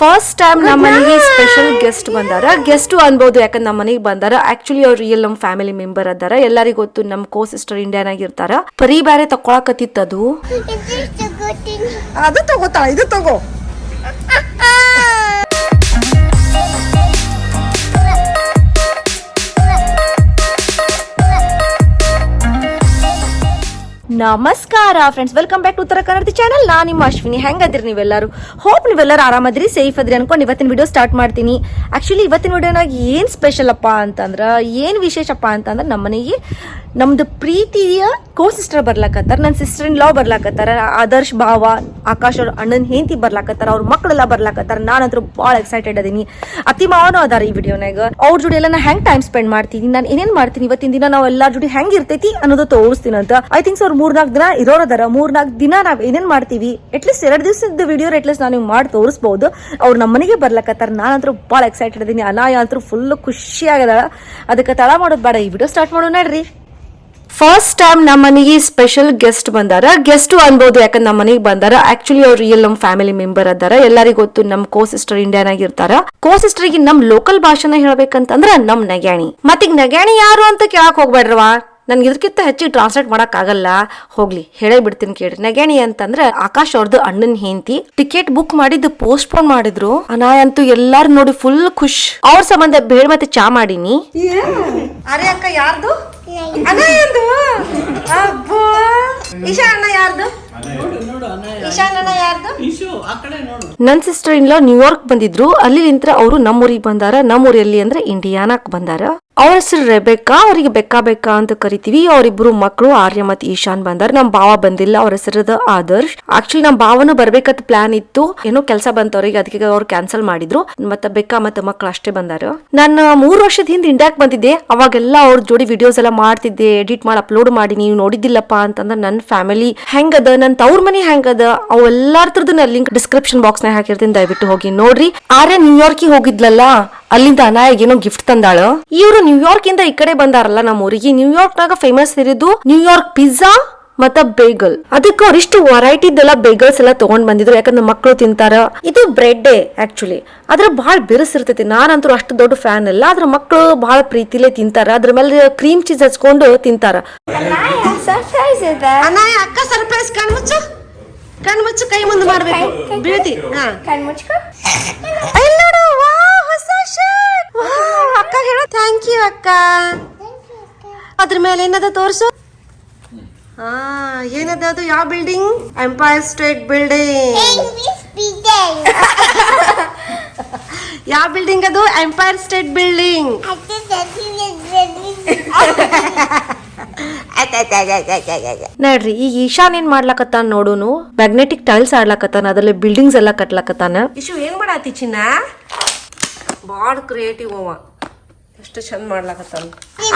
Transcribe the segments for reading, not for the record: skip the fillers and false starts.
First time ನಮ್ಮ ಮನೆಗೆ special guest ಬಂದಾರ. ಗೆಸ್ಟ್ ಅನ್ಬೋದು, ಯಾಕಂದ್ರೆ ನಮ್ಮ ಮನೆಗೆ ಬಂದಾರ. ಆಕ್ಚುಲಿ ಅವ್ರು ರಿಯಲ್ ನಮ್ಮ ಫ್ಯಾಮಿಲಿ ಮೆಂಬರ್ ಅದಾರ. ಎಲ್ಲರಿಗೂ ಗೊತ್ತು, ನಮ್ಮ ಕೋ ಸಿಸ್ಟರ್ ಇಂಡಿಯಾನಾಗ ಇರ್ತಾರ. ಪರಿ ಬ್ಯಾರೆ ತಕೊಳಕತ್ತಿತ್ತದು. ಅದು ತಗೋತಾಳ, ಇದು ತಗೋ. ನಮಸ್ಕಾರ friends, welcome back to Uttara Kannada channel. ನಾನು ನಿಮ್ಮ ಅಶ್ವಿನಿ. ಹೆಂಗದ್ರಿ ನೀವೆಲ್ಲರೂ? ಹೋಪ್ ನೀವೆಲ್ಲರೂ ಆರಾಮದ್ರಿ, ಸೇಫ್ ಅದ್ರಿ ಅನ್ಕೊಂಡು ಇವತ್ತಿನ ವಿಡಿಯೋ ಸ್ಟಾರ್ಟ್ ಮಾಡ್ತೀನಿ. ಆಕ್ಚುಲಿ ಇವತ್ತಿನ ವಿಡಿಯೋನಾಗ ಏನು ಸ್ಪೆಷಲ್ ಅಪ್ಪ ಅಂತಂದ್ರೆ, ಏನು ವಿಶೇಷಪ್ಪ ಅಂತಂದ್ರೆ, ನಮ್ಮ ಮನೆಗೆ ನಮ್ದು ಪ್ರೀತಿಯ ಕೋ ಸಿಸ್ಟರ್ ಬರ್ಲಾಕತ್ತಾರ. ನನ್ನ ಸಿಸ್ಟರ್ ಇನ್ ಲಾ ಬರ್ಲಾಕತ್ತಾರ. ಆದರ್ಶ್ ಭಾವ, ಆಕಾಶ್ ಅವ್ರ ಅಣ್ಣನ ಹೆಂಡತಿ ಬರ್ಲಾಕತ್ತಾರ. ಅವ್ರ ಮಕ್ಕಳೆಲ್ಲ ಬರ್ಲಾಕತ್ತಾರ. ನಾನಂತೂ ಭಾಳ ಎಕ್ಸೈಟೆಡ್ ಅದೀನಿ. ಅತಿ ಮಾವನೂ ಅದಾರ ಈ ವಿಡಿಯೋನಾಗ. ಅವ್ರ ಜೋಡಿ ಎಲ್ಲ ನಾ ಹೆಂಗ್ ಟೈಮ್ ಸ್ಪೆಂಡ್ ಮಾಡ್ತೀನಿ, ನಾನು ಏನೇನ್ ಮಾಡ್ತೀನಿ ಇವತ್ತಿನ ದಿನ, ನಾವು ಎಲ್ಲಾರ ಜೋಡಿ ಹೆಂಗ್ ಇರ್ತೈತಿ ಅನ್ನೋದು ತೋರಿಸ್ತೀನಿ ಅಂತ. ಐ ಥಿಂಕ್ಸ್ ಅವ್ರು 3-4 ದಿನ ಇರೋರದಾರ. 3-4 ದಿನ ನಾವ್ ಏನೇನ್ ಮಾಡ್ತೀವಿ, ಅಟ್ಲೀಸ್ಟ್ 2 ದಿವಸದ ವಿಡಿಯೋ ಅಟ್ಲೀಸ್ಟ್ ನಾನು ಮಾಡಿ ತೋರಿಸಬಹುದು. ಅವ್ರು ನಮ್ಮ ಮನೆಗೆ ಬರ್ಲಾಕತ್ತಾರ. ನಾನಂತೂ ಭಾಳ ಎಕ್ಸೈಟೆಡ್ ಅದೀನಿ. ಅನಾಯ ಅಂತೂ ಫುಲ್ ಖುಷಿ ಆಗದ. ಅದಕ್ಕೆ ತಡ ಮಾಡೋದು ಬೇಡ, ಈ ವಿಡಿಯೋ ಸ್ಟಾರ್ಟ್ ಮಾಡೋಣ ನಡ್ರಿ. ಫಸ್ಟ್ ಟೈಮ್ ನಮ್ಮ ಮನೆಗೆ ಸ್ಪೆಷಲ್ ಗೆಸ್ಟ್ ಬಂದಾರ. ಗೆಸ್ಟ್ ಅನ್ಬೋದು, ಯಾಕಂದ್ರೆ ನಮ್ಮ ಮನೆಗೆ ಬಂದಾರ. ಆಕ್ಚುಲಿ ಅವ್ರು ರಿಯಲ್ ನಮ್ಮ ಫ್ಯಾಮಿಲಿ ಮೆಂಬರ್ ಅದಾರ. ಎಲ್ಲರಿಗೂ ಗೊತ್ತು, ನಮ್ಮ ಕೋ ಸಿಸ್ಟರ್ ಇಂಡಿಯಾನಾಗ ಇರ್ತಾರ. ಕೋ ಸಿಸ್ಟರ್ಗೆ ನಮ್ ಲೋಕಲ್ ಭಾಷೆನ ಹೇಳ್ಬೇಕಂತಂದ್ರ ನಮ್ ನಗ್ಯಾಣಿ. ಮತ್ತೀಗ ನಗ್ಯಾಣಿ ಯಾರು ಅಂತ ಕೇಳಕ್ ಹೋಗ್ಬೇಡ್ರವಾ, ನನ್ಗೆ ಇದಕ್ಕಿಂತ ಹೆಚ್ಚಿಗೆ ಟ್ರಾನ್ಸ್ಲೇಟ್ ಮಾಡಕ್ ಆಗಲ್ಲ. ಹೋಗ್ಲಿ, ಹೇಳೇ ಬಿಡ್ತೀನಿ ಕೇಳ್ರಿ. ನಗ್ಯಾಣಿ ಅಂತಂದ್ರೆ ಆಕಾಶ್ ಅವ್ರದ್ದು ಅಣ್ಣನ್ ಹೆಂಡತಿ. ಟಿಕೆಟ್ ಬುಕ್ ಮಾಡಿದ್ದು ಪೋಸ್ಟ್ಪೋನ್ ಮಾಡಿದ್ರು. ಅನಾಯ ಅಂತೂ ಎಲ್ಲಾರು ನೋಡಿ ಫುಲ್ ಖುಷ್. ಅವ್ರ ಸಂಬಂಧ ಬೇಡ ಮತ್ತೆ ಚಾ ಮಾಡೀನಿ. ಅರೆ ಅಕ್ಕ, ಯಾರ್ದು? ಅಣ್ಣಂದು. ಅಬ್ಬೋ, ಇಶಾ ಅಣ್ಣ ಯಾರ್ದು? ಇಶಾನ್ ಅಣ್ಣ ಯಾರ್ದು? ನನ್ ಸಿಸ್ಟರ್ ಇನ್ ಲಾ ನ್ಯೂಯಾರ್ಕ್ ಬಂದಿದ್ರು. ಅಲ್ಲಿ ನಿಂತ್ರ ಅವರು ನಮ್ಮೂರಿಗೆ ಬಂದಾರ. ನಮ್ಮೂರಲ್ಲಿ ಅಂದ್ರೆ ಇಂಡಿಯಾನಾಕ್ ಬಂದಾರ. ಅವ್ರ ಹೆಸರು ರೆಬೆಕಾ. ಅವರಿಗೆ ಬೆಕ್ಕಾ ಅಂತ ಕರಿತೀವಿ. ಅವರಿಬ್ರು ಮಕ್ಕಳು ಆರ್ಯ ಮತ್ತು ಈಶಾನ್ ಬಂದಾರ. ನಮ್ ಭಾವ ಬಂದಿಲ್ಲ. ಅವ್ರ ಹೆಸರದ ಆದರ್ಶ್. ಆಕ್ಚುಲಿ ನಮ್ ಭಾವನು ಬರ್ಬೇಕಂತ ಪ್ಲಾನ್ ಇತ್ತು. ಏನೋ ಕೆಲಸ ಬಂತವ್ರಿಗೆ, ಅದಕ್ಕೆ ಅವ್ರು ಕ್ಯಾನ್ಸಲ್ ಮಾಡಿದ್ರು. ಮತ್ತೆ ಬೆಕ್ಕಾ ಮತ್ತೆ ಮಕ್ಕಳು ಅಷ್ಟೇ ಬಂದಾರ. ನಾನು 3 ವರ್ಷದ ಹಿಂದೆ ಇಂಡಿಯಾಕ್ ಬಂದಿದ್ದೆ. ಅವಾಗೆಲ್ಲ ಅವ್ರ ಜೋಡಿ ವಿಡಿಯೋಸ್ ಎಲ್ಲ ಮಾಡ್ತಿದ್ದೆ, ಎಡಿಟ್ ಮಾಡಿ ಅಪ್ಲೋಡ್ ಮಾಡಿ. ನೀವು ನೋಡಿದ್ದಿಲ್ಲಪ್ಪ ಅಂತಂದ್ರೆ ನನ್ನ ಫ್ಯಾಮಿಲಿ ಹೆಂಗದ, ನನ್ನ ತವ್ರ ಮನೆ ಹೆಂಗದ, ಅವೆಲ್ಲಾರ್ದು ನಾನು ಲಿಂಕ್ ಡಿಸ್ಕ್ರಿಪ್ಷನ್ ಬಾಕ್ಸ್ ನಾಗ ಹಾಕಿರ್ತೀನಿ, ದಯವಿಟ್ಟು ಹೋಗಿ ನೋಡ್ರಿ. ಆರ್ಯ ನ್ಯೂಯಾರ್ಕಿಗೆ ಹೋಗಿದ್ಲಲ್ಲ, ಅಲ್ಲಿಂದ ಅನಾಯಾಗ ಏನೋ ಗಿಫ್ಟ್ ತಂದಾಳ. ಇವ್ರು ನ್ಯೂಯಾರ್ಕ್ ಇಂದ ಈ ಕಡೆ ಬಂದಾರಲ್ಲ ನಮ್ಮ ಊರಿಗೆ. ನ್ಯೂಯಾರ್ಕ್ ನಾಗ ಫೇಮಸ್ ಇರೋದು ನ್ಯೂಯಾರ್ಕ್ ಪಿಜ್ಜಾ ಮತ್ತ ಬೇಗಲ್. ಅದಕ್ಕೆ ಅವ್ರ ಇಷ್ಟು ವೆರೈಟಿದೆಲ್ಲ ಬೇಗಲ್ಸ್ ಎಲ್ಲ ತಗೊಂಡ್ ಬಂದಿದ್ರು, ಯಾಕಂದ್ರೆ ಮಕ್ಕಳು ತಿಂತಾರ. ಇದು ಬ್ರೆಡ್ ಆಕ್ಚುಲಿ, ಅದ್ರ ಬಹಳ ಬಿರುಸಿರ್ತೈತಿ. ನಾನಂತೂ ಅಷ್ಟು ದೊಡ್ಡ ಫ್ಯಾನ್ ಅಲ್ಲ, ಅದ್ರ ಮಕ್ಕಳು ಬಹಳ ಪ್ರೀತಿಲೇ ತಿಂತಾರ. ಅದ್ರ ಮೇಲೆ ಕ್ರೀಮ್ ಚೀಸ್ ಹಚ್ಕೊಂಡು ತಿಂತಾರ. ಅನಾಯ ಅಕ್ಕ ಸರ್ಪ್ರೈಸ್. ಕಣ್ಮುಚ್ಚು, ಕಣ್ಮುಚ್ಚು, ಕೈ ಮುಂದೆ ಮಾಡ್ಬೇಕು. ಬೀಳ್ತಿ. ಅಕ್ಕ ಹೇಳೋ ಥ್ಯಾಂಕ್ ಯು ಅಕ್ಕ. ಅದ್ರ ಮೇಲೆ ಏನದ ತೋರ್ಸು. ಏನದ ಅದು? ಯಾವ ಬಿಲ್ಡಿಂಗ್? Empire state building. ಯಾವ ಬಿಲ್ಡಿಂಗ್ ಅದು? Empire state building. ನೋಡ್ರಿ, ಈಗ ಈಶಾನ್ ಏನ್ ಮಾಡ್ಲಕತ್ತಾನ ನೋಡುನು. ಮ್ಯಾಗ್ನೆಟಿಕ್ ಟೈಲ್ಸ್ ಆಡ್ಲಕತ್ತಾನ, ಅದ್ರಲ್ಲಿ ಬಿಲ್ಡಿಂಗ್ಸ್ ಎಲ್ಲ ಕಟ್ಲಕತ್ತಾನ. ಇಶು ಏನ್ ಮಾಡಾತಿ ಚಿನ್ನ? ಬಾಳ ಕ್ರಿಯೇಟಿವ್ ಅವ, ಎಷ್ಟು ಚಂದ ಮಾಡ್ಲಕತ್ತಾನ.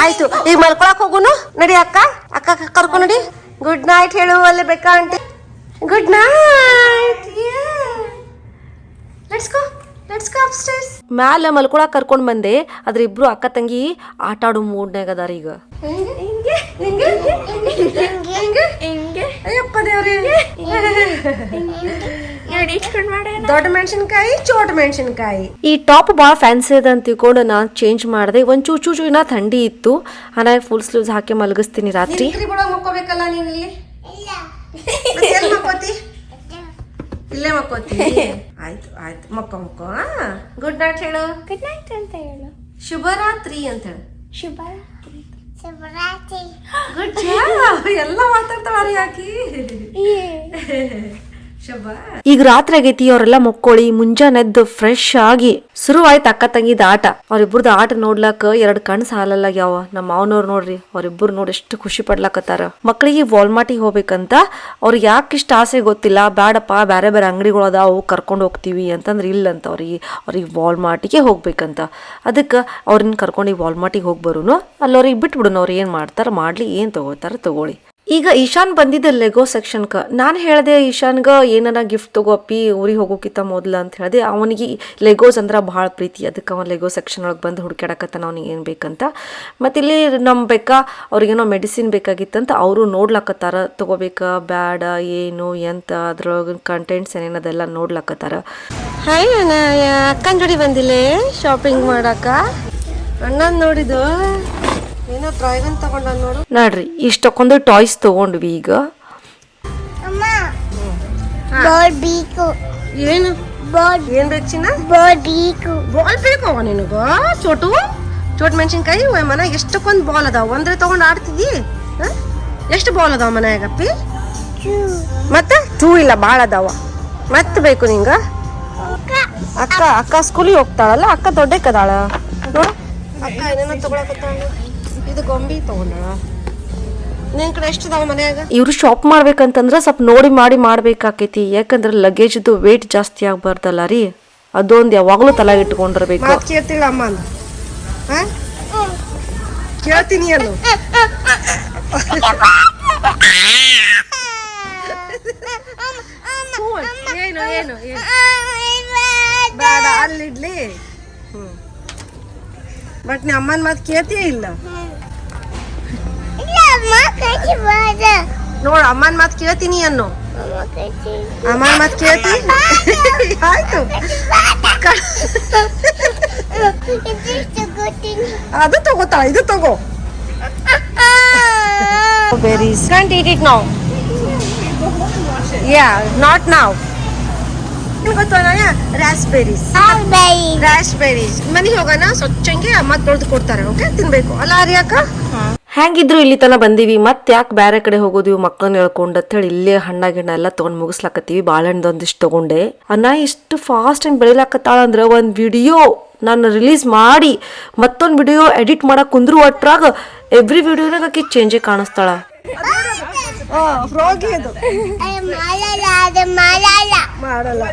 ಆಯ್ತು, ಈಗ ಮಲ್ಕೊಳಕ್ ಹೋಗುನು ನಡಿ. ಅಕ್ಕ ಅಕ್ಕ ಕರ್ಕೊ ನಡಿ. ಗುಡ್ ನೈಟ್ ಹೇಳು ಅಲ್ಲೇ ಬೇಕಾ aunty. Good night. Let's go, let's go upstairs. ಮ್ಯಾಲ ಮಲ್ಕೊಳಕ್ ಕರ್ಕೊಂಡ್ ಬಂದೆ. ಅದ್ರ ಇಬ್ರು ಅಕ್ಕ ತಂಗಿ ಆಟ ಆಡೋ ಮೂಡ್ನಾಗ ಅದಾರ ಈಗ. ಅಯ್ಯಪ್ಪ ದೇವ್ರಿ. ದೊಡ್ಡ ಮೆಣಸಿನ್ಕಾಯಿ, ಚೋಟ ಮೆಣಸಿನ್ಕಾಯಿ. ಈ ಟಾಪ್ ಬಾಳ ಫ್ಯಾನ್ಸಿ ಅದ ಅಂತ ತಿಳ್ಕೊಂಡು ನಾನ್ ಚೇಂಜ್ ಮಾಡಿದೆ. ಒಂದ್ ಚೂಚು ಇನ್ನ ಥಂಡಿ ಇತ್ತು. ಅನಾಗ ಫುಲ್ ಸ್ಲೀವ್ಸ್ ಹಾಕಿ ಮಲಗಿಸ್ತೀನಿ ರಾತ್ರಿ. ಮಕ್ಕೋಬೇಕಲ್ಲ ನೀನ್ ಇಲ್ಲಿ. ಎಲ್ಲಿ ಮಕ್ಕೋತಿ? ಇಲ್ಲೇ ಮಕ್ಕೋತಿ. ಆಯ್ತು ಆಯ್ತು, ಮಕ್ಕೋ ಮಕ್ಕೋ. ಗುಡ್ ನೈಟ್ ಹೇಳು. ಗುಡ್ ನೈಟ್ ಅಂತ ಹೇಳು. ಶುಭರಾತ್ರಿ ಅಂತ ಹೇಳು. ಶುಭರಾತ್ರಿ. Good job. ಎಲ್ಲ ಮಾತಾಡ್ತಾವ ಯಾಕಿ. ಈಗ ರಾತ್ರಿ ಆಗೈತಿ. ಅವರೆಲ್ಲ ಮಕ್ಕೊಳ್ಳಿ. ಮುಂಜಾನೆ ಎದ್ದು ಫ್ರೆಶ್ ಆಗಿ ಶುರುವಾಯ್ತು ಅಕ್ಕ ತಂಗಿದ ಆಟ. ಅವ್ರಿಬ್ರದ್ದು ಆಟ ನೋಡ್ಲಾಕ 2 ಕಣ್ಣು ಸಾಲಲ್ಲ ಯಾವ. ನಮ್ಮ ಮಾವನವ್ರು ನೋಡ್ರಿ, ಅವ್ರಿಬ್ರು ನೋಡಿ ಎಷ್ಟು ಖುಷಿ ಪಡ್ಲಾಕತ್ತಾರ. ಮಕ್ಳಿಗೆ ವಾಲ್ಮಾರ್ಟಿಗೆ ಹೋಗ್ಬೇಕಂತ. ಅವ್ರಿಗೆ ಯಾಕೆ ಇಷ್ಟ ಆಸೆ ಗೊತ್ತಿಲ್ಲ. ಬ್ಯಾಡಪ್ಪ, ಬೇರೆ ಬೇರೆ ಅಂಗಡಿಗಳು ಅದಾವು, ಕರ್ಕೊಂಡು ಹೋಗ್ತೀವಿ ಅಂತಂದ್ರೆ ಇಲ್ಲಂತ. ಅವ್ರಿಗೆ ವಾಲ್ಮಾರ್ಟಿಗೆ ಹೋಗ್ಬೇಕಂತ. ಅದಕ್ಕೆ ಅವ್ರನ್ನ ಕರ್ಕೊಂಡು ವಾಲ್ಮಾರ್ಟಿಗೆ ಹೋಗಿ ಬರೋನು. ಅಲ್ಲಿ ಅವ್ರಿಗೆ ಬಿಟ್ಬಿಡೋನು. ಅವ್ರು ಏನ್ ಮಾಡ್ತಾರ ಮಾಡ್ಲಿ, ಏನ್ ತಗೋತಾರ ತಗೊಳ್ಳಿ. ಈಗ ಈಶಾನ್ ಬಂದಿದ್ದ ಲೆಗೋ ಸೆಕ್ಷನ್ಗೆ ನಾನು ಹೇಳಿದೆ ಈಶಾನ್ಗೆ ಏನಾರ ಗಿಫ್ಟ್ ತಗೋಪಿ ಊರಿಗೆ ಹೋಗೋಕ್ಕಿಂತ ಮೊದಲು ಅಂತ ಹೇಳಿದೆ. ಅವನಿಗೆ ಲೆಗೋಸ್ ಅಂದ್ರೆ ಭಾಳ ಪ್ರೀತಿ, ಅದಕ್ಕೆ ಅವನು ಲೆಗೋ ಸೆಕ್ಷನ್ ಒಳಗೆ ಬಂದು ಹುಡುಕಾಡಕತ್ತಾನ ಅವ್ನಿಗೆ ಏನು ಬೇಕಂತ. ಮತ್ತು ಇಲ್ಲಿ ನಮ್ಮ ಬೇಕಾ ಅವ್ರಿಗೇನೋ ಮೆಡಿಸಿನ್ ಬೇಕಾಗಿತ್ತಂತ ಅವರು ನೋಡ್ಲಕತ್ತಾರ, ತಗೋಬೇಕಾ ಬ್ಯಾಡ ಏನು ಎಂತ ಅದ್ರೊಳಗಿನ ಕಂಟೆಂಟ್ಸ್ ಏನೇನದೆಲ್ಲ ನೋಡ್ಲಕತ್ತಾರ. ಹಾಯ್ ಅಕ್ಕನ ಜೋಡಿ ಬಂದಿಲ್ಲೇ ಶಾಪಿಂಗ್ ಮಾಡಾಕ. ಅಣ್ಣನ್ ನೋಡಿದ್ದು ಏನೋ ಡ್ರೈವನ್ ತಗೊಂಡ ನೋಡು. ನೋಡ್ರಿ ಇಷ್ಟಕ್ಕೊಂದು ಟಾಯ್ಸ್ ತೊಗೊಂಡ್ವಿ. ಈಗ ಬಾಲ್ ಬೇಕು. ಏನು ಬಾಲ್ ಏನ್ ಬೇಕು ಚಿನ್ನ? ಬಾಲ್ ಬೇಕು. ಬಾಲ್ ಬೇಕು ನಿನಗ? ಚೋಟ್ ಮೆಣಸಿನ್ಕಾಯಿ ಮನ್ಯಾಗ ಎಷ್ಟಕ್ಕೊಂದು ಬಾಲ್ ಅದಾವ, ಒಂದ್ರೆ ತಗೊಂಡ್ ಆಡ್ತಿದ್ದಿ? ಎಷ್ಟು ಬಾಲ್ ಅದಾವ ಮನ್ಯಾಗಪ್ಪಿ? ಮತ್ತೆ ಟೂ ಇಲ್ಲ, ಭಾಳ ಅದಾವ. ಮತ್ತೆ ಬೇಕು ನಿಂಗ? ಅಕ್ಕ ಸ್ಕೂಲಿಗೆ ಹೋಗ್ತಾಳಲ್ಲ, ಅಕ್ಕ ದೊಡ್ಡಕ್ಕದಾಳ ನೋಡು. ಅಕ್ಕ ಏನೇನೋ ತಗೊಳಕತ್ತಾಳ. ಇದು ಗೊಂಬಿ ತಗೊಂಡಳ. ನಿನ್ ಕಡೆ ಎಷ್ಟು ಅದಾವ ಮನ್ಯಾಗ? ಇವರು ಶಾಪ್ ಮಾಡ್ಬೇಕಂತಂದ್ರೆ ಸ್ವಲ್ಪ ನೋಡಿ ಮಾಡ್ಬೇಕಾಕೈತಿ. ಯಾಕಂದ್ರೆ ಲಗೇಜ್ದು ವೇಟ್ ಜಾಸ್ತಿ ಆಗ್ಬಾರ್ದಲ್ಲ ರೀ, ಅದೊಂದು ಯಾವಾಗಲೂ ತಲೆಗೆ ಇಟ್ಕೊಂಡಿರ್ಬೇಕು. ಮಾತು ಕೇಳ್ತಿಲ್ಲ ಅಮ್ಮ ಅಂದ? ಕೇಳ್ತೀನಿ ಅನ್ನು. ಏನು ಏನು ಏನು ಬೇಡ ಅಲ್ಲಿಡ್ಲಿ. ಬಟ್ ನೀ ಅಮ್ಮನ ಮಾತು ಕೇಳ್ತೀಯ ಇಲ್ಲ? ನೋಡ ಅಮ್ಮನ ಮಾತು ಕೇಳ್ತೀನಿ ಅನ್ನು. ಅಮ್ಮನ ಮಾತು ಕೇಳ್ತಿ? ಆಯ್ತು, ಅದು ತಗೋತಾಳ. ಇದು ತಗೋ. Berries. Can't eat it now. Yeah, not now. ಏನು ಗೊತ್ತಲ್ಲ, ರಾಸ್ಬೆರೀಸ್. ಮನೆಗೆ ಹೋಗೋಣ, ಸ್ವಚ್ಛಂಗೆ ಅಮ್ಮ ತೊಳೆದು ಕೊಡ್ತಾರೆ. ಓಕೆ, ತಿನ್ಬೇಕು ಅಲ್ಲ ಅರಿಯಾಕ? ಹೆಂಗಿದ್ರು ಇಲ್ಲಿ ತನ ಬಂದೀವಿ, ಮತ್ತೆ ಯಾಕೆ ಬೇರೆ ಕಡೆ ಹೋಗೋದಿವಿ ಮಕ್ಕಳನ್ನ ಹೇಳ್ಕೊಂಡು ಅಂತ ಹೇಳಿ ಇಲ್ಲೇ ಹಣ್ಣಾಗಿಣ್ಣ ಎಲ್ಲ ತೊಗೊಂಡು ಮುಗಿಸ್ಲಾಕತ್ತೀವಿ. ಬಾಳೆಹಣ್ಣೊಂದಿಷ್ಟು ತೊಗೊಂಡೆ. ಅನ್ನ ಇಷ್ಟು ಫಾಸ್ಟ್ ಆ್ಯಂಡ್ ಬೆಳಿಲಾಕತ್ತಾಳ ಅಂದ್ರೆ ಒಂದು ವಿಡಿಯೋ ನಾನು ರಿಲೀಸ್ ಮಾಡಿ ಮತ್ತೊಂದು ವಿಡಿಯೋ ಎಡಿಟ್ ಮಾಡಕ್ಕೆ ಕುಂದ್ರು ಒಟ್ರಾಗ ಎವ್ರಿ ವಿಡಿಯೋನಾಗ ಆಕಿ ಚೇಂಜೇ ಕಾಣಿಸ್ತಾಳ. ಫ್ರಾಗಿ ಅದು ಮಾಡಲ್ಲ.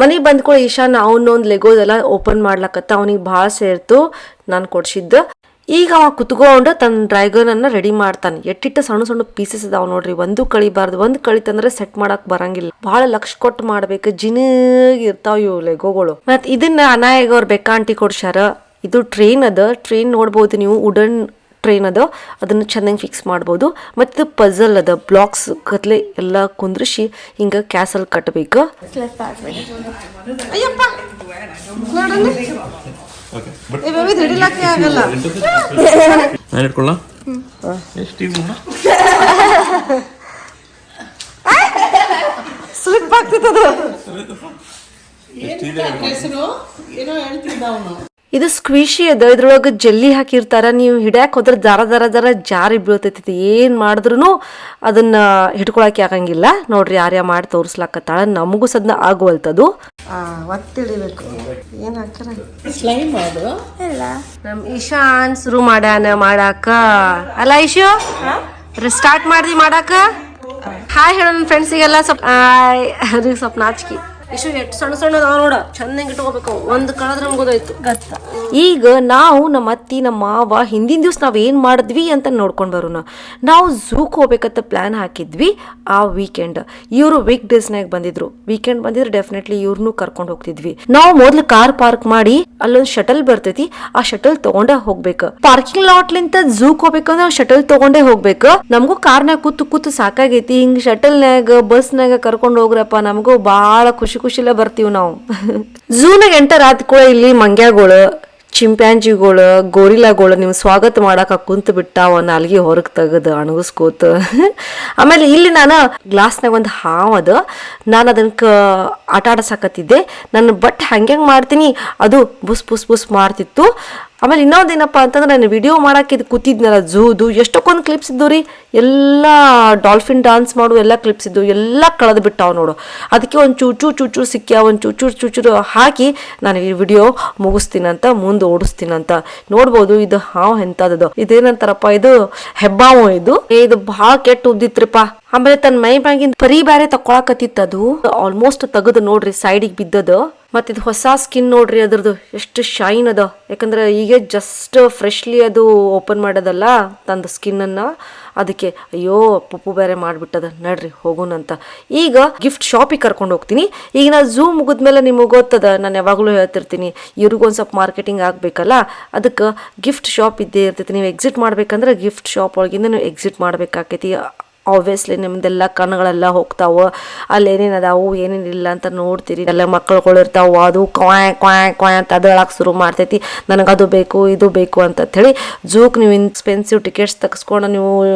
ಮನೆಗೆ ಬಂದ್ಕೊಳ್ಳಿ ಈಶಾನ್ ಅವನೊಂದು ಲೆಗೋದೆಲ್ಲ ಓಪನ್ ಮಾಡ್ಲಕತ್ತ. ಅವನಿಗೆ ಭಾಳ ಸೇರ್ತು, ನಾನು ಕೊಡ್ಸಿದ್ದ. ಈಗ ಅವ ಕುತ್ಕೊಂಡು ತನ್ನ ಡ್ರ್ಯಾಗನನ್ನು ರೆಡಿ ಮಾಡ್ತಾನೆ. ಎಟ್ಟಿಟ್ಟು ಸಣ್ಣ ಸಣ್ಣ ಪೀಸಸ್ ಅದಾವ ನೋಡ್ರಿ, ಒಂದು ಕಳಿಬಾರ್ದು. ಒಂದು ಕಳಿತಂದ್ರೆ ಸೆಟ್ ಮಾಡಕ್ ಬರಂಗಿಲ್ಲ, ಭಾಳ ಲಕ್ಷ ಕೊಟ್ಟು ಮಾಡ್ಬೇಕು. ಜಿನಗ್ ಇರ್ತಾವ ಇವು ಲೆಗೋಗಳು. ಮತ್ತು ಇದನ್ನ ಅನಾಯಾಗ ಅವ್ರು ಬೆಕ್ಕಾಂಟಿ ಕೊಡ್ಸ್ಯಾರ. ಇದು ಟ್ರೈನ್ ಅದ, ಟ್ರೈನ್ ನೋಡ್ಬೋದು ನೀವು, ವುಡನ್ ಟ್ರೈನ್ ಅದ, ಅದನ್ನು ಚೆನ್ನಾಗಿ ಫಿಕ್ಸ್ ಮಾಡ್ಬೋದು. ಮತ್ತು ಪಜಲ್ ಅದ, ಬ್ಲಾಕ್ಸ್ ಕತ್ಲೆ ಎಲ್ಲ ಕುಂದ್ರಿಸಿ ಹಿಂಗೆ ಕ್ಯಾಸಲ್ ಕಟ್ಟಬೇಕು. ಅಯ್ಯಪ್ಪ ಹಿಡಿಲಾಕೆ ಆಗಲ್ಲ. ಸ್ಲಿಪ್ ಆಗ್ತಿತ್ತದು. ಇದು ಸ್ಕ್ವಿಶಿ ಅದ, ಇದ್ರೊಳಗೆ ಜಲ್ಲಿ ಹಾಕಿರ್ತಾರ. ನೀವು ಹಿಡ್ಯಾಕ್ ಹೋದ್ರೆ ಜರ ಜಾರಿ ಬೀಳ್ತೈತಿ. ಏನ್ ಮಾಡಿದ್ರು ಅದನ್ನ ಹಿಡ್ಕೊಳಕ್ಕೆ ಆಗಂಗಿಲ್ಲ. ನೋಡ್ರಿ ಯಾರ್ಯಾ ಮಾಡಿ ತೋರ್ಸ್ಲಾಕತ್ತಾಳ. ನಮಗೂ ಸದ್ನ ಆಗುವಲ್ತದು. ಒತ್ತಿಡಿಬೇಕು. ಏನ್ ಹಾಕ್ಯಾರ? ಸ್ಲೈಮ್ ಮಾಡು. ನಮ್ ಈಶಾನ್ ಶುರು ಮಾಡ್ಯಾನ ಮಾಡಾಕ. ಅಲ್ಲ ಈಶು, ಸ್ಟಾರ್ಟ್ ಮಾಡ್ದಿ ಮಾಡಾಕ? ಹಾಯ್ ಹೇಳೋ ನನ್ನ ಫ್ರೆಂಡ್ಸಿಗೆಲ್ಲ. ಸ್ವಲ್ಪ ನಾಚಿಕೆ. ಇಷ್ಟು ಎಷ್ಟು ಸಣ್ಣ ಸಣ್ಣ ನೋಡ, ಚೆನ್ನಾಗಿ ಇಟ್ಕೋಬೇಕು. ಒಂದು ಕಳೆದ್ರೆ ಮುಗೋದೋಯ್ತು. ಈಗ ನಾವು ನಮ್ಮ ಅತ್ತಿ ನಮ್ಮ ಮಾವ ಹಿಂದಿನ ದಿವ್ಸ ನಾವ್ ಏನ್ ಮಾಡಿದ್ವಿ ಅಂತ ನೋಡ್ಕೊಂಡ್ ಬರೋಣ. ನಾವು ಝೂಕ್ ಹೋಗ್ಬೇಕಂತ ಪ್ಲಾನ್ ಹಾಕಿದ್ವಿ ಆ ವೀಕೆಂಡ್. ಇವರು ವೀಕ್ ಡೇಸ್ನಾಗ ಬಂದಿದ್ರು. ವೀಕೆಂಡ್ ಬಂದಿದ್ರೆ ಡೆಫಿನೆಟ್ಲಿ ಇವ್ರನ್ನೂ ಕರ್ಕೊಂಡು ಹೋಗ್ತಿದ್ವಿ. ನಾವು ಮೊದ್ಲು ಕಾರ್ ಪಾರ್ಕ್ ಮಾಡಿ ಅಲ್ಲೊಂದು ಶಟಲ್ ಬರ್ತೈತಿ, ಆ ಶಟಲ್ ತಗೊಂಡ ಹೋಗ್ಬೇಕು. ಪಾರ್ಕಿಂಗ್ ಲಾಟ್ ಲಿಂತ ಝೂಕ್ ಹೋಗ್ಬೇಕಂದ್ರೆ ಶಟಲ್ ತಗೊಂಡೇ ಹೋಗ್ಬೇಕು. ನಮಗೂ ಕಾರ್ನಾಗ ಕೂತು ಸಾಕಾಗೈತಿ. ಹಿಂಗ್ ಶಟಲ್ನಾಗ ಬಸ್ನಾಗ ಕರ್ಕೊಂಡು ಹೋಗ್ರಪ್ಪ, ನಮಗೂ ಬಹಳ ಖುಷಿಲೇ ಬರ್ತೀವಿ ನಾವು. ಝೂನಾಗ ಎಂಟರ್ ಆದ ಕೂಡ ಇಲ್ಲಿ ಮಂಗ್ಯಾಗಳು, ಚಿಂಪ್ಯಾನ್ಜಿಗಳು, ಗೋರಿಲಾಗಳು ನಿಮ್ ಸ್ವಾಗತ ಮಾಡಾಕ ಕುಂತು ಬಿಟ್ಟಾವ, ನಾಲ್ಗಿ ಹೊರಗೆ ತೆಗೆದು ಅಣಗಿಸ್ಕೋತ. ಆಮೇಲೆ ಇಲ್ಲಿ ನಾನು ಗ್ಲಾಸ್ನಾಗ ಒಂದು ಹಾವು ಅದ, ನಾನು ಅದನ್ನ ಆಟ ಆಡಸಾಕತ್ತಿದ್ದೆ. ನನ್ನ ಬಟ್ ಹಂಗ್ಯಾಂಗ್ ಮಾಡ್ತೀನಿ ಅದು ಬುಸ್ ಬುಸ್ ಬುಸ್ ಮಾಡ್ತಿತ್ತು. ಆಮೇಲೆ ಇನ್ನೊಂದೇನಪ್ಪ ಅಂತಂದ್ರೆ ನಾನು ವಿಡಿಯೋ ಮಾಡಕ್ಕೆ ಇದು ಕೂತಿದ್ನಲ್ಲ ಝೂದು, ಎಷ್ಟಕ್ಕೊಂದು ಕ್ಲಿಪ್ಸ್ ಇದ್ದು ರೀ. ಎಲ್ಲ ಡಾಲ್ಫಿನ್ ಡಾನ್ಸ್ ಮಾಡು ಎಲ್ಲ ಕ್ಲಿಪ್ಸ್ ಇದ್ದು, ಎಲ್ಲ ಕಳೆದು ಬಿಟ್ಟಾವ ನೋಡು. ಅದಕ್ಕೆ ಒಂದು ಚೂಚೂರು ಸಿಕ್ಕ್ಯ, ಒಂದು ಚೂಚೂರು ಹಾಕಿ ನಾನು ಈ ವಿಡಿಯೋ ಮುಗಿಸ್ತೀನಂತ, ಮುಂದೆ ಓಡಿಸ್ತೀನಂತ. ನೋಡ್ಬೋದು ಇದು ಹಾವು ಎಂಥದ್ದು, ಇದೇನಂತಾರಪ್ಪ, ಇದು ಹೆಬ್ಬಾವು. ಇದು ಭಾಳ ಕೆಟ್ಟ ಉದ್ದಿತ್ರಿಪ್ಪ. ಆಮೇಲೆ ತನ್ನ ಮೈ ಮ್ಯಾಗಿನ ಪರಿ ಬ್ಯಾರೆ ತಕೊಳಕತ್ತಿತ್ತು. ಅದು ಆಲ್ಮೋಸ್ಟ್ ತೆಗೆದು ನೋಡ್ರಿ ಸೈಡಿಗೆ ಬಿದ್ದದ. ಮತ್ತೆ ಇದು ಹೊಸ ಸ್ಕಿನ್ ನೋಡ್ರಿ ಅದ್ರದ್ದು ಎಷ್ಟು ಶೈನ್ ಅದ. ಯಾಕಂದ್ರೆ ಈಗ ಜಸ್ಟ್ ಫ್ರೆಶ್ಲಿ ಅದು ಓಪನ್ ಮಾಡೋದಲ್ಲ ತಂದ ಸ್ಕಿನ್ ಅನ್ನ. ಅದಕ್ಕೆ ಅಯ್ಯೋ ಪಪ್ಪು ಬೇರೆ ಮಾಡ್ಬಿಟ್ಟದ, ನಡ್ರಿ ಹೋಗೋಣಂತ. ಈಗ ಗಿಫ್ಟ್ ಶಾಪಿಗೆ ಕರ್ಕೊಂಡು ಹೋಗ್ತೀನಿ. ಈಗ ನಾ ಝೂ ಮುಗಿದ್ಮೇಲೆ ನಿಮಗೆ ಗೊತ್ತದ, ನಾನು ಯಾವಾಗಲೂ ಹೇಳ್ತಿರ್ತೀನಿ ಇವ್ರಿಗೂ ಒಂದು ಸ್ವಲ್ಪ ಮಾರ್ಕೆಟಿಂಗ್ ಆಗಬೇಕಲ್ಲ, ಅದಕ್ಕೆ ಗಿಫ್ಟ್ ಶಾಪ್ ಇದ್ದೇ ಇರ್ತೈತಿ. ನೀವು ಎಕ್ಸಿಟ್ ಮಾಡ್ಬೇಕಂದ್ರೆ ಗಿಫ್ಟ್ ಶಾಪ್ ಒಳಗಿಂದ ನೀವು ಎಕ್ಸಿಟ್ ಮಾಡ್ಬೇಕಾಕೈತಿ. ಆಬ್ವಿಯಸ್ಲಿ ನಿಮ್ದೆಲ್ಲ ಕಣ್ಣುಗಳೆಲ್ಲ ಹೋಗ್ತಾವ, ಅಲ್ಲಿ ಏನೇನು ಅದಾವು ಏನೇನಿಲ್ಲ ಅಂತ ನೋಡ್ತೀರಿ. ಎಲ್ಲ ಮಕ್ಕಳುಗಳು ಇರ್ತಾವೆ, ಅದು ಕ್ವಾಯ್ ಅಂತ ಅದ್ರೊಳಗೆ ಶುರು ಮಾಡ್ತೈತಿ, ನನಗದು ಬೇಕು ಇದು ಬೇಕು ಅಂತ ಹೇಳಿ. ಝೂಕ್ ನೀವು ಎಕ್ಸ್ಪೆನ್ಸಿವ್ ಟಿಕೆಟ್ಸ್ ತೆಗೆಸ್ಕೊಂಡು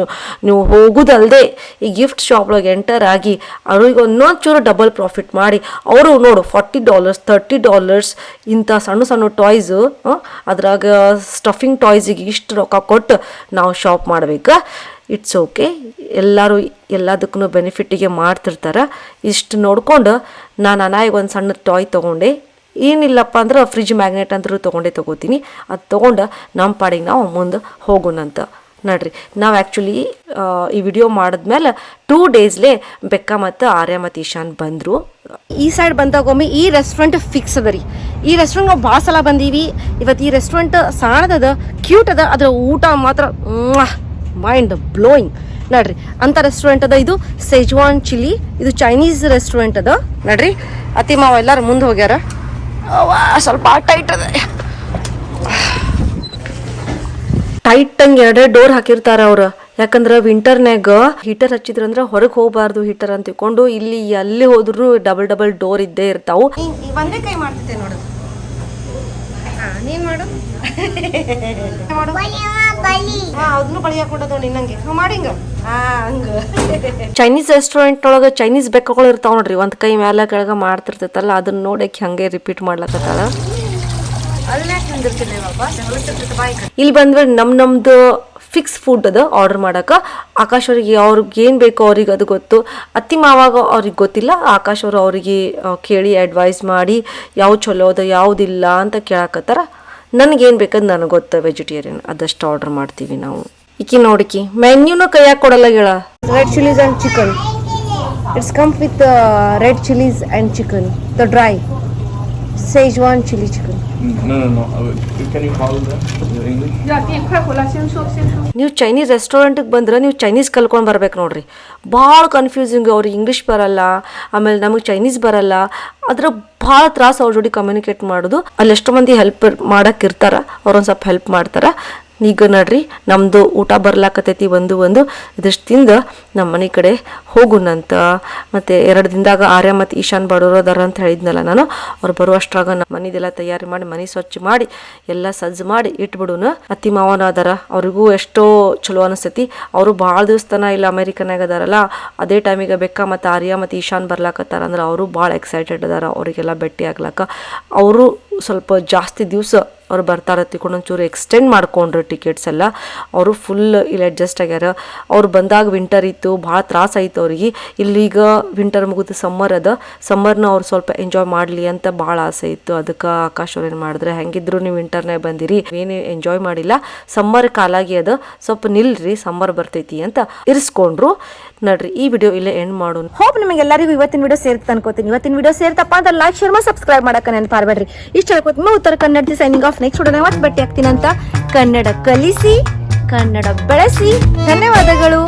ನೀವು ಹೋಗೋದಲ್ಲದೆ ಈ ಗಿಫ್ಟ್ ಶಾಪ್ ಒಳಗೆ ಎಂಟರ್ ಆಗಿ ಅವ್ರಿಗೆ ಇನ್ನೊಂದು ಚೂರು ಡಬಲ್ ಪ್ರಾಫಿಟ್ ಮಾಡಿ ಅವರು ನೋಡು $40 $30 ಇಂಥ ಸಣ್ಣ ಸಣ್ಣ ಟಾಯ್ಸು, ಅದ್ರಾಗ ಸ್ಟಫಿಂಗ್ ಟಾಯ್ಸಿಗೆ ಇಷ್ಟು ರೊಕ್ಕ ಕೊಟ್ಟು ನಾವು ಶಾಪ್ ಮಾಡ್ಬೇಕು. ಇಟ್ಸ್ ಓಕೆ, ಎಲ್ಲರೂ ಎಲ್ಲದಕ್ಕೂ ಬೆನಿಫಿಟ್ಟಿಗೆ ಮಾಡ್ತಿರ್ತಾರೆ. ಇಷ್ಟು ನೋಡ್ಕೊಂಡು ನಾನು ಅನಾಯಿಗೆ ಒಂದು ಸಣ್ಣ ಟಾಯ್ ತೊಗೊಂಡೆ. ಏನಿಲ್ಲಪ್ಪ ಅಂದ್ರೆ ಫ್ರಿಜ್ ಮ್ಯಾಗ್ನೆಟ್ ಅಂತೂ ತೊಗೋತೀನಿ. ಅದು ತೊಗೊಂಡು ನಮ್ಮ ಪಾಡಿಗೆ ನಾವು ಮುಂದೆ ಹೋಗೋಣಂತ. ನೋಡ್ರಿ, ನಾವು ಆ್ಯಕ್ಚುಲಿ ಈ ವಿಡಿಯೋ ಮಾಡಿದ್ಮೇಲೆ 2 ಡೇಸ್ಲೇ ಬೆಕ್ಕ ಮತ್ತು ಆರ್ಯ ಮತ್ತು ಈಶಾನ್ ಬಂದರು. ಈ ಸೈಡ್ ಬಂದಾಗೊಮ್ಮೆ ಈ ರೆಸ್ಟೋರೆಂಟ್ ಫಿಕ್ಸ್ ಅದ ರೀ. ಈ ರೆಸ್ಟೋರೆಂಟ್ ನಾವು ಭಾಳ ಸಲ ಬಂದೀವಿ. ಇವತ್ತು ಈ ರೆಸ್ಟೋರೆಂಟ್ ಸಣ್ಣದದ, ಕ್ಯೂಟ್ ಅದ, ಅದರ ಊಟ ಮಾತ್ರ ಮೈಂಡ್ ಬ್ಲೋಯಿಂಗ್. ನೋಡ್ರಿ ಅಂತ ರೆಸ್ಟೋರೆಂಟ್ ಅದ. ಇದು ಸೆಜ್ವಾನ್ ಚಿಲ್ಲಿ, ಇದು ಚೈನೀಸ್ ರೆಸ್ಟೋರೆಂಟ್ ಅದ. ನೋಡ್ರಿ ಅತಿ ಮಾವ ಎಲ್ಲಾರು ಮುಂದೆ ಹೋಗ್ಯಾರ. ಸ್ವಲ್ಪ ಟೈಟ್ ಅದ, ಟೈಟ್ ಹಂಗೆ 2 ಡೋರ್ ಹಾಕಿರ್ತಾರ ಅವ್ರು. ಯಾಕಂದ್ರೆ ವಿಂಟರ್ನ್ಯಾಗ ಹೀಟರ್ ಹಚ್ಚಿದ್ರಂದ್ರೆ ಹೊರಗೆ ಹೋಗಬಾರ್ದು ಹೀಟರ್ ಅಂತ ತಿಳ್ಕೊಂಡು ಇಲ್ಲಿ ಅಲ್ಲಿ ಹೋದ್ರು ಡಬಲ್ ಡೋರ್ ಇದ್ದೇ ಇರ್ತಾವು. ಒಂದೇ ಕೈ ಮಾಡ್ತಿದ್ದೆ ನೋಡು. ನೀನ್ ಮಾಡು, ಅದನ್ನು ಬಳಿ ಹಾಕೊಂಡದ ನಿನ್ನಂಗೆ ಮಾಡಿಂಗ ಹಂಗ. ಚೈನೀಸ್ ರೆಸ್ಟೋರೆಂಟ್ ಒಳಗೆ ಚೈನೀಸ್ ಬೆಕ್ಕಗಳು ಇರ್ತಾವ ನೋಡ್ರಿ, ಒಂದ್ ಕೈ ಮ್ಯಾಲ ಕೆಳಗ ಮಾಡ್ತಿರ್ತೈತಲ್ಲ, ಅದನ್ನ ನೋಡಕ್ಕೆ ಹಂಗೆ ರಿಪೀಟ್ ಮಾಡ್ಲಕತ್ತಾಳ. ಇಲ್ಲಿ ಬಂದ್ರೆ ನಮ್ದು ಫಿಕ್ಸ್ ಫುಡ್ ಅದ ಆರ್ಡರ್ ಮಾಡಕ್ಕೆ. ಆಕಾಶ್ ಅವ್ರಿಗೆ ಅವ್ರಿಗೆ ಏನು ಬೇಕೋ ಅವ್ರಿಗೆ ಅದು ಗೊತ್ತು. ಅತ್ತಿ ಮಾವಾಗ ಅವ್ರಿಗೆ ಗೊತ್ತಿಲ್ಲ. ಆಕಾಶ್ ಅವರು ಅವರಿಗೆ ಕೇಳಿ ಅಡ್ವೈಸ್ ಮಾಡಿ ಯಾವ್ದು ಚಲೋ ಅದ ಯಾವುದಿಲ್ಲ ಅಂತ ಕೇಳಕತ್ತಾರ. ನನಗೇನು ಬೇಕಂದು ನನಗೆ ಗೊತ್ತು, ವೆಜಿಟೇರಿಯನ್ ಅದಷ್ಟು ಆರ್ಡರ್ ಮಾಡ್ತೀವಿ ನಾವು. ಈಕಿ ನೋಡಿಕಿ ಮೆನ್ಯೂನ ಕೈಯಾಗ ಕೊಡಲ್ಲ ಹೇಳ. Red chillies and chicken, it's come with red chillies and chicken, the dry Szechuan chili chicken. No. Can you call them in English? ನೀವು ಚೈನೀಸ್ ರೆಸ್ಟೋರೆಂಟಿಗೆ ಬಂದ್ರೆ ನೀವು ಚೈನೀಸ್ ಕಲ್ಕೊಂಡು ಬರ್ಬೇಕು ನೋಡ್ರಿ. ಭಾಳ ಕನ್ಫ್ಯೂಸಿಂಗ್, ಅವ್ರಿಗೆ ಇಂಗ್ಲೀಷ್ ಬರಲ್ಲ, ಆಮೇಲೆ ನಮಗೆ ಚೈನೀಸ್ ಬರಲ್ಲ. ಅದ್ರ ಭಾಳ ತ್ರಾಸ ಅವ್ರ ಜೋಡಿ ಕಮ್ಯುನಿಕೇಟ್ ಮಾಡೋದು. ಅಲ್ಲಿ ಎಷ್ಟೋ ಮಂದಿ ಹೆಲ್ಪ್ ಮಾಡಕ್ಕೆ ಇರ್ತಾರ, ಅವ್ರೊಂದು ಸ್ವಲ್ಪ ಹೆಲ್ಪ್ ಮಾಡ್ತಾರೆ. ಈಗ ನೋಡ್ರಿ ನಮ್ಮದು ಊಟ ಬರ್ಲಾಕತ್ತೈತಿ. ಒಂದು ಇದಿಷ್ಟು ತಿಂದು ನಮ್ಮ ಮನೆ ಕಡೆ ಹೋಗುನಂತ. ಮತ್ತು 2 ದಿನದಾಗ ಆರ್ಯ ಮತ್ತು ಈಶಾನ್ ಬಡೋರು ಅದಾರ ಅಂತ ಹೇಳಿದ್ನಲ್ಲ ನಾನು. ಅವ್ರು ಬರುವಷ್ಟ್ರಾಗ ನಮ್ಮ ಮನೆದೆಲ್ಲ ತಯಾರಿ ಮಾಡಿ ಮನೆ ಸ್ವಚ್ಛ ಮಾಡಿ ಎಲ್ಲ ಸಜ್ಜು ಮಾಡಿ ಇಟ್ಬಿಡುನು. ಅತ್ತಿ ಮಾವನ ಅದಾರ, ಅವ್ರಿಗೂ ಎಷ್ಟೋ ಚಲೋ ಅನಿಸ್ತೈತಿ. ಅವರು ಭಾಳ ದಿವಸ ತನ ಇಲ್ಲ ಅಮೇರಿಕನಾಗ ಅದಾರಲ್ಲ, ಅದೇ ಟೈಮಿಗೆ ಬೆಕ್ಕ ಮತ್ತು ಆರ್ಯ ಮತ್ತು ಈಶಾನ್ ಬರ್ಲಾಕತ್ತಾರ ಅಂದ್ರೆ ಅವರು ಭಾಳ ಎಕ್ಸೈಟೆಡ್ ಅದಾರ ಅವರಿಗೆಲ್ಲ ಭೇಟಿ ಆಗ್ಲಾಕ. ಅವರು ಸ್ವಲ್ಪ ಜಾಸ್ತಿ ದಿವಸ ಅವ್ರು ಬರ್ತಾರ ತಿಳ್ಕೊಂಡು ಒಂಚೂರು ಎಕ್ಸ್ಟೆಂಡ್ ಮಾಡ್ಕೊಂಡ್ರು ಟಿಕೆಟ್ಸ್ ಎಲ್ಲ. ಅವರು ಫುಲ್ ಇಲ್ಲಿ ಅಡ್ಜಸ್ಟ್ ಆಗ್ಯಾರ. ಅವ್ರು ಬಂದಾಗ ವಿಂಟರ್ ಇತ್ತು, ಭಾಳ ತ್ರಾಸ ಆಯಿತು ಅವ್ರಿಗೆ. ಇಲ್ಲೀಗ ವಿಂಟರ್ ಮುಗಿದು ಸಮ್ಮರ್ ಅದ, ಸಮ್ಮರ್ನ ಅವ್ರು ಸ್ವಲ್ಪ ಎಂಜಾಯ್ ಮಾಡಲಿ ಅಂತ ಭಾಳ ಆಸೆ ಇತ್ತು. ಅದಕ್ಕೆ ಆಕಾಶ್ ಅವ್ರು ಏನು ಮಾಡಿದ್ರೆ, ಹೆಂಗಿದ್ರು ನೀವು ವಿಂಟರ್ನಾಗ ಬಂದಿರಿ, ಏನು ಎಂಜಾಯ್ ಮಾಡಿಲ್ಲ, ಸಮ್ಮರ್ ಕಾಲಾಗಿ ಅದ, ಸ್ವಲ್ಪ ನಿಲ್ರಿ, ಸಮ್ಮರ್ ಬರ್ತೈತಿ ಅಂತ ಇರಿಸ್ಕೊಂಡ್ರು. ನೋಡ್ರಿ ಈ ವಿಡಿಯೋ ಇಲ್ಲೇ ಎಂಡ್ ಮಾಡೋಣ. ಹೋಪ್ ನಿಮಗೆಲ್ಲರಿಗೂ ಇವತ್ತಿನ ವಿಡಿಯೋ ಸೇರ್ತ ಅನ್ಕೋತೀನಿ. ಇವತ್ತಿನ ವಿಡಿಯೋ ಸೇರ್ತಪ್ಪ ಅಂತ ಲೈಕ್ ಶೇರ್ ಮಾಡಿ ಸಬ್ಸ್ಕ್ರೈಬ್ ಮಾಡಕ್ಕೆ ನೆನಪಾರ್ಬೇಡ್ರಿ. ಇಷ್ಟ ಹೇಳ್ಕೊತೀನಿ. Uttara Kannada signing off. Next ವಿಡಿಯೋನ ಮತ್ತೆ ಭೇಟಿ ಆಗ್ತೀನಿ ಅಂತ. ಕನ್ನಡ ಕಲಿಸಿ, ಕನ್ನಡ ಬೆಳೆಸಿ. ಧನ್ಯವಾದಗಳು.